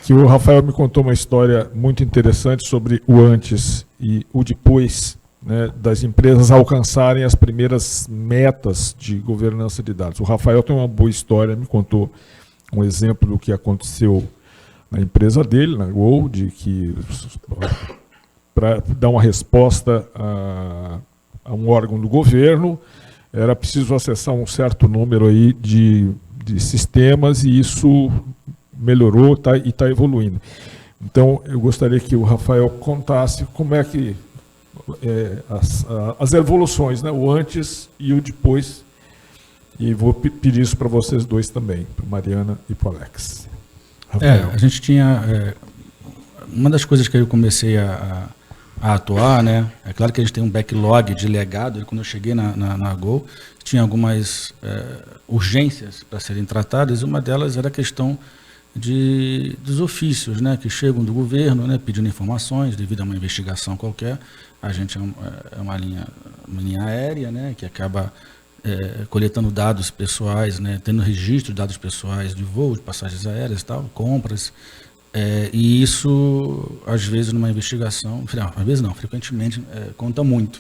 que o Rafael me contou uma história muito interessante sobre o antes e o depois, né, das empresas alcançarem as primeiras metas de governança de dados. O Rafael tem uma boa história, me contou um exemplo do que aconteceu na empresa dele, na Gol, de que para dar uma resposta a um órgão do governo era preciso acessar um certo número aí de sistemas, e isso melhorou e está evoluindo. Então, eu gostaria que o Rafael contasse como é que as evoluções, né, o antes e o depois, e vou pedir isso para vocês dois também, para Mariana e para o Alex. Rafael. A gente tinha... uma das coisas que eu comecei a atuar, né, é claro que a gente tem um backlog de legado, e quando eu cheguei na Gol, tinha algumas urgências para serem tratadas, e uma delas era a questão dos ofícios, né, que chegam do governo, né, pedindo informações devido a uma investigação qualquer. A gente é uma linha aérea, né, que acaba coletando dados pessoais, né, tendo registro de dados pessoais de voo, de passagens aéreas e tal, compras, e isso, às vezes, numa investigação, às vezes não, frequentemente, conta muito.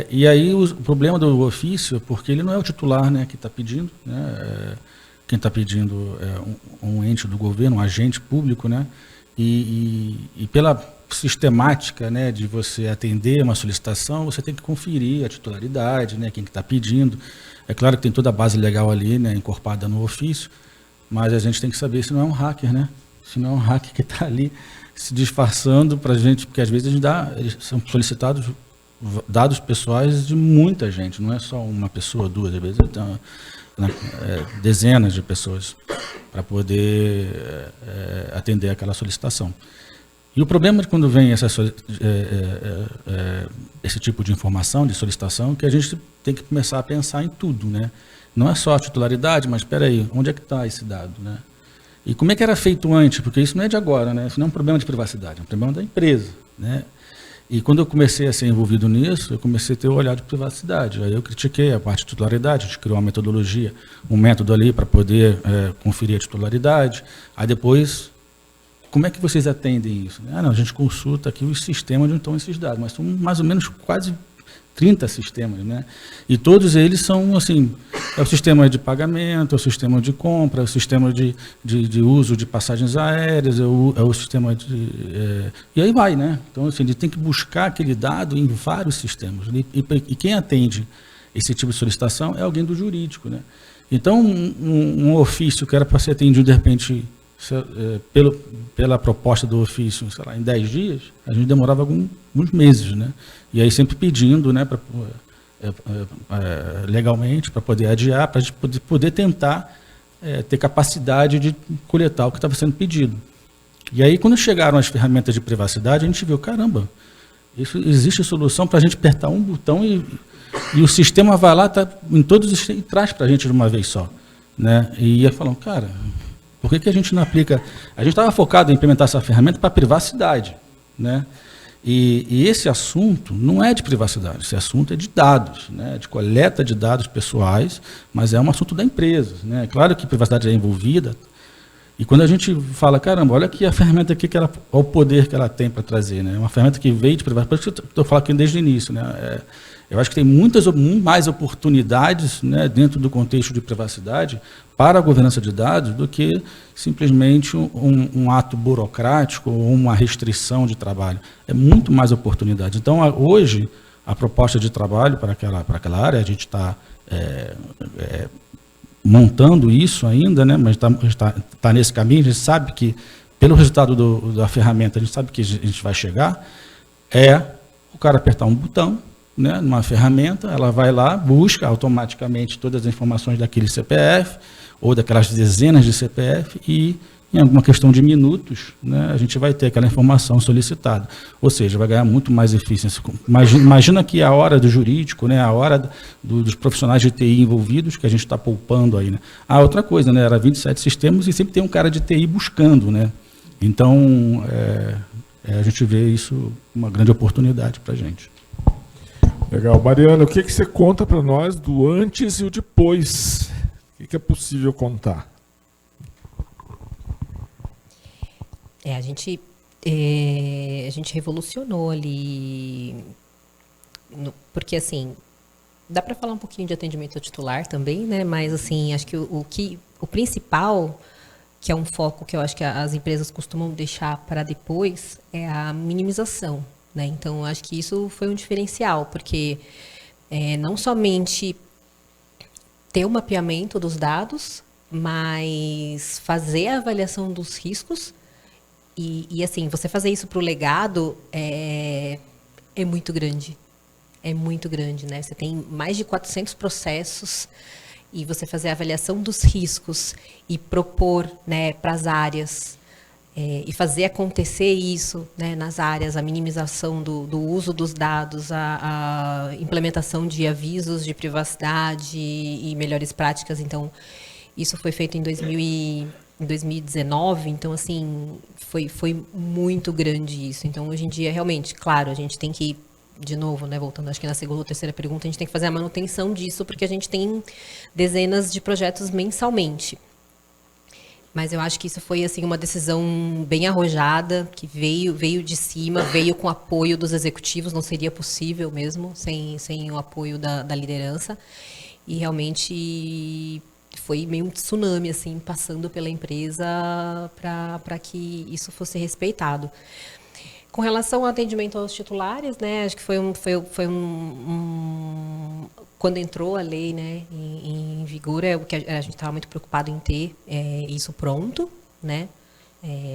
E aí o problema do ofício é porque ele não é o titular, né, que está pedindo, né, quem está pedindo é um ente do governo, um agente público, né, e pela sistemática, né, de você atender uma solicitação, você tem que conferir a titularidade, né, quem que está pedindo. É claro que tem toda a base legal ali, né, encorpada no ofício, mas a gente tem que saber se não é um hacker, né, se não é um hacker que está ali se disfarçando para a gente, porque às vezes eles são solicitados dados pessoais de muita gente, não é só uma pessoa, duas, às vezes então, dezenas de pessoas para poder atender aquela solicitação. E o problema de quando vem esse tipo de informação, de solicitação, é que a gente tem que começar a pensar em tudo, né? Não é só a titularidade, mas espera aí, onde é que está esse dado, né? E como é que era feito antes? Porque isso não é de agora, né? Isso não é um problema de privacidade, é um problema da empresa, né? E quando eu comecei a ser envolvido nisso, eu comecei a ter o olhar de privacidade. Aí eu critiquei a parte de titularidade, a gente criou uma metodologia, um método ali para poder conferir a titularidade. Aí depois, como é que vocês atendem isso? Não, a gente consulta aqui os sistemas onde estão esses dados, mas são mais ou menos quase 30 sistemas, né? E todos eles são, assim, é o sistema de pagamento, é o sistema de compra, é o sistema de uso de passagens aéreas, é o sistema de... e aí vai, né? Então, assim, ele tem que buscar aquele dado em vários sistemas. E quem atende esse tipo de solicitação é alguém do jurídico, né? Então, um ofício que era para ser atendido, de repente, pela proposta do ofício, sei lá, em 10 dias, a gente demorava alguns meses, né? E aí sempre pedindo, né, legalmente, para poder adiar, para a gente poder tentar ter capacidade de coletar o que estava sendo pedido. E aí, quando chegaram as ferramentas de privacidade, a gente viu, caramba, existe solução para a gente apertar um botão e o sistema vai lá, tá em todos os e traz para a gente de uma vez só, né? E ia falando, cara, por que a gente não aplica? A gente estava focado em implementar essa ferramenta para privacidade, né? E esse assunto não é de privacidade, esse assunto é de dados, né? De coleta de dados pessoais, mas é um assunto da empresa, né? Claro que privacidade é envolvida. E quando a gente fala, caramba, olha aqui a ferramenta aqui, olha o poder que ela tem para trazer, né? Uma ferramenta que veio de privacidade, por isso que eu estou falando aqui desde o início, né? Eu acho que tem muitas mais oportunidades, né, dentro do contexto de privacidade para a governança de dados do que simplesmente um ato burocrático ou uma restrição de trabalho. É muito mais oportunidade. Então, hoje, a proposta de trabalho para aquela área, a gente está montando isso ainda, né, mas está nesse caminho, a gente sabe que, pelo resultado da ferramenta, a gente sabe que a gente vai chegar, o cara apertar um botão, né, numa ferramenta, ela vai lá, busca automaticamente todas as informações daquele CPF ou daquelas dezenas de CPF e, em alguma questão de minutos, né, a gente vai ter aquela informação solicitada. Ou seja, vai ganhar muito mais eficiência. Imagina que a hora do jurídico, né, a hora dos profissionais de TI envolvidos, que a gente está poupando aí. Né. Outra coisa, né, era 27 sistemas e sempre tem um cara de TI buscando. Né. Então, a gente vê isso uma grande oportunidade para a gente. Legal. Mariana, o que você conta para nós do antes e o depois? O que é possível contar? A gente revolucionou ali, porque assim, dá para falar um pouquinho de atendimento ao titular também, né? Mas assim, acho que o principal, que é um foco que eu acho que as empresas costumam deixar para depois, é a minimização, né? Então, acho que isso foi um diferencial, porque não somente ter o mapeamento dos dados, mas fazer a avaliação dos riscos e assim, você fazer isso para o legado é muito grande. É muito grande, né? Você tem mais de 400 processos e você fazer a avaliação dos riscos e propor, né, para as áreas e fazer acontecer isso, né, nas áreas, a minimização do uso dos dados, a implementação de avisos de privacidade e melhores práticas. Então, isso foi feito em 2019, então, assim, foi muito grande isso. Então, hoje em dia, realmente, claro, a gente tem que, de novo, né, voltando acho que na segunda ou terceira pergunta, a gente tem que fazer a manutenção disso, porque a gente tem dezenas de projetos mensalmente. Mas eu acho que isso foi assim uma decisão bem arrojada, que veio de cima, veio com apoio dos executivos, não seria possível mesmo sem o apoio da liderança. E realmente foi meio um tsunami assim passando pela empresa para que isso fosse respeitado. Com relação ao atendimento aos titulares, né, acho que foi quando entrou a lei, né, em vigor, o que a gente estava muito preocupado em ter isso pronto, né,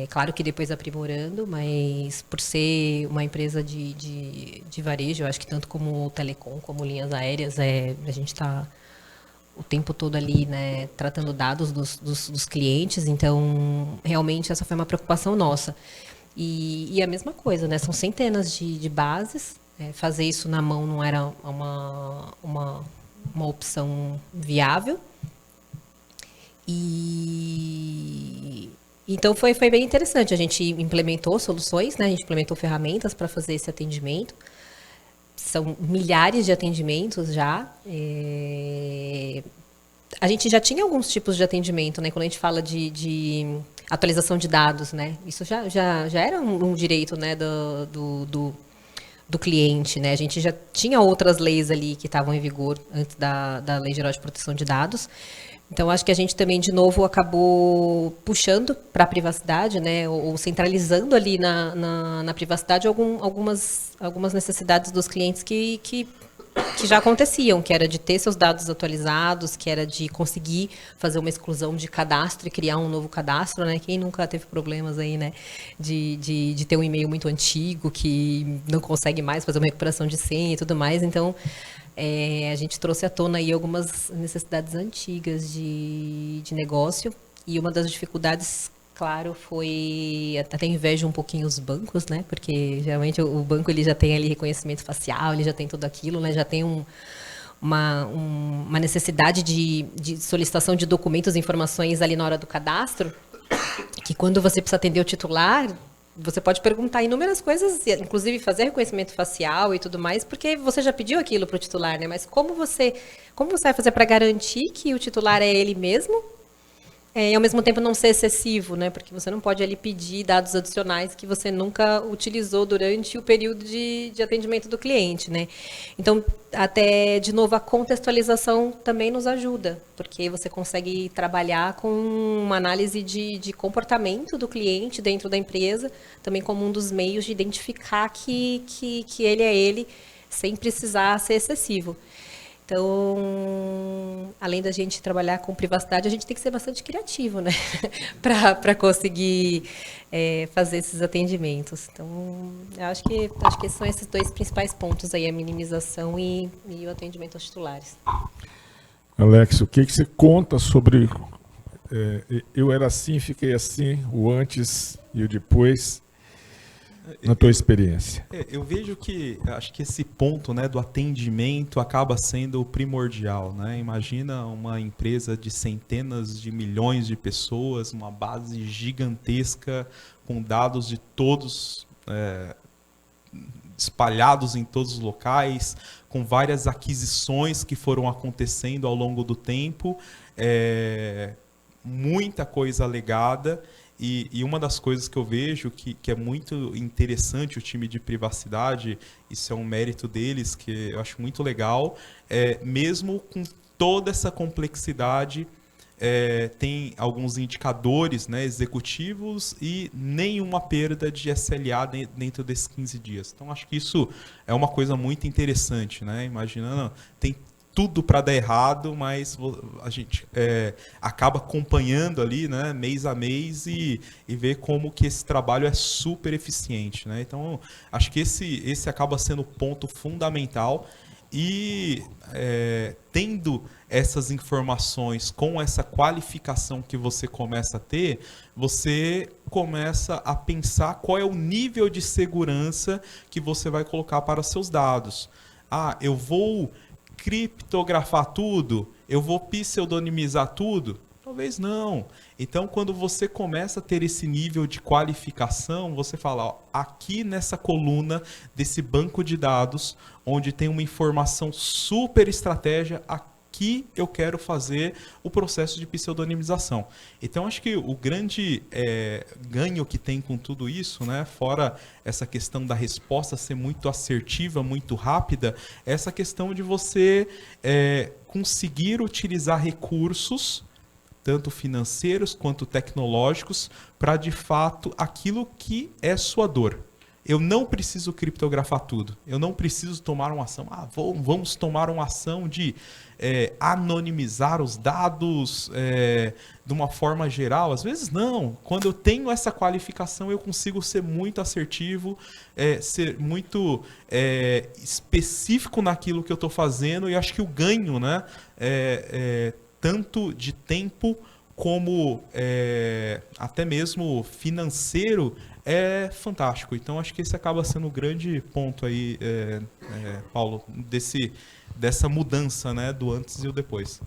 claro que depois aprimorando, mas por ser uma empresa de varejo, eu acho que tanto como o telecom, como linhas aéreas, a gente está o tempo todo ali, né, tratando dados dos clientes, então realmente essa foi uma preocupação nossa. E a mesma coisa, né? São centenas de bases. Fazer isso na mão não era uma opção viável. Então foi bem interessante. A gente implementou soluções, né? A gente implementou ferramentas para fazer esse atendimento. São milhares de atendimentos já. A gente já tinha alguns tipos de atendimento, né? Quando a gente fala de atualização de dados, né? Isso já era um direito, né, do cliente, né? A gente já tinha outras leis ali que estavam em vigor antes da Lei Geral de Proteção de Dados. Então, acho que a gente também, de novo, acabou puxando para a privacidade, né? Ou centralizando ali na privacidade algumas necessidades dos clientes que já aconteciam, que era de ter seus dados atualizados, que era de conseguir fazer uma exclusão de cadastro e criar um novo cadastro, né? Quem nunca teve problemas aí, né? De ter um e-mail muito antigo, que não consegue mais fazer uma recuperação de senha e tudo mais. Então, a gente trouxe à tona aí algumas necessidades antigas de negócio. E uma das dificuldades, claro, foi até invejo um pouquinho os bancos, né? Porque geralmente o banco ele já tem ali reconhecimento facial, ele já tem tudo aquilo, né? Já tem uma necessidade de solicitação de documentos e informações ali na hora do cadastro, que quando você precisa atender o titular, você pode perguntar inúmeras coisas, inclusive fazer reconhecimento facial e tudo mais, porque você já pediu aquilo para o titular, né? Mas como você vai fazer para garantir que o titular é ele mesmo? E ao mesmo tempo não ser excessivo, né? Porque você não pode ali pedir dados adicionais que você nunca utilizou durante o período de atendimento do cliente, né? Então, até, de novo, a contextualização também nos ajuda, porque você consegue trabalhar com uma análise de comportamento do cliente dentro da empresa, também como um dos meios de identificar que ele é ele, sem precisar ser excessivo. Então, além da gente trabalhar com privacidade, a gente tem que ser bastante criativo, né? para conseguir fazer esses atendimentos. Então, eu acho que são esses dois principais pontos aí, a minimização e o atendimento aos titulares. Alex, o que você conta sobre eu era assim, fiquei assim, o antes e o depois, na tua experiência? Eu vejo acho que esse ponto, né, do atendimento acaba sendo primordial, né? Imagina uma empresa de centenas de milhões de pessoas, uma base gigantesca com dados de todos espalhados em todos os locais, com várias aquisições que foram acontecendo ao longo do tempo, muita coisa legada. E uma das coisas que eu vejo que é muito interessante o time de privacidade, isso é um mérito deles, que eu acho muito legal, mesmo com toda essa complexidade, tem alguns indicadores, né, executivos e nenhuma perda de SLA dentro desses 15 dias. Então, acho que isso é uma coisa muito interessante, né? Imaginando, tem tudo para dar errado, mas a gente acaba acompanhando ali, né, mês a mês e ver como que esse trabalho é super eficiente, né? Então, acho que esse acaba sendo o ponto fundamental e tendo essas informações com essa qualificação que você começa a ter, você começa a pensar qual é o nível de segurança que você vai colocar para seus dados. Eu vou criptografar tudo? Eu vou pseudonimizar tudo? Talvez não. Então, quando você começa a ter esse nível de qualificação, você fala, aqui nessa coluna desse banco de dados, onde tem uma informação super estratégia, aqui eu quero fazer o processo de pseudonimização. Então, acho que o grande ganho que tem com tudo isso, né, fora essa questão da resposta ser muito assertiva, muito rápida, é essa questão de você conseguir utilizar recursos, tanto financeiros quanto tecnológicos, para, de fato, aquilo que é sua dor. Eu não preciso criptografar tudo. Eu não preciso tomar uma ação. Vamos tomar uma ação de anonimizar os dados de uma forma geral. Às vezes não. Quando eu tenho essa qualificação, eu consigo ser muito assertivo, ser muito específico naquilo que eu estou fazendo. E acho que o ganho, né, tanto de tempo como até mesmo financeiro, é fantástico. Então, acho que esse acaba sendo o grande ponto aí, Paulo, dessa mudança, né, do antes e o depois.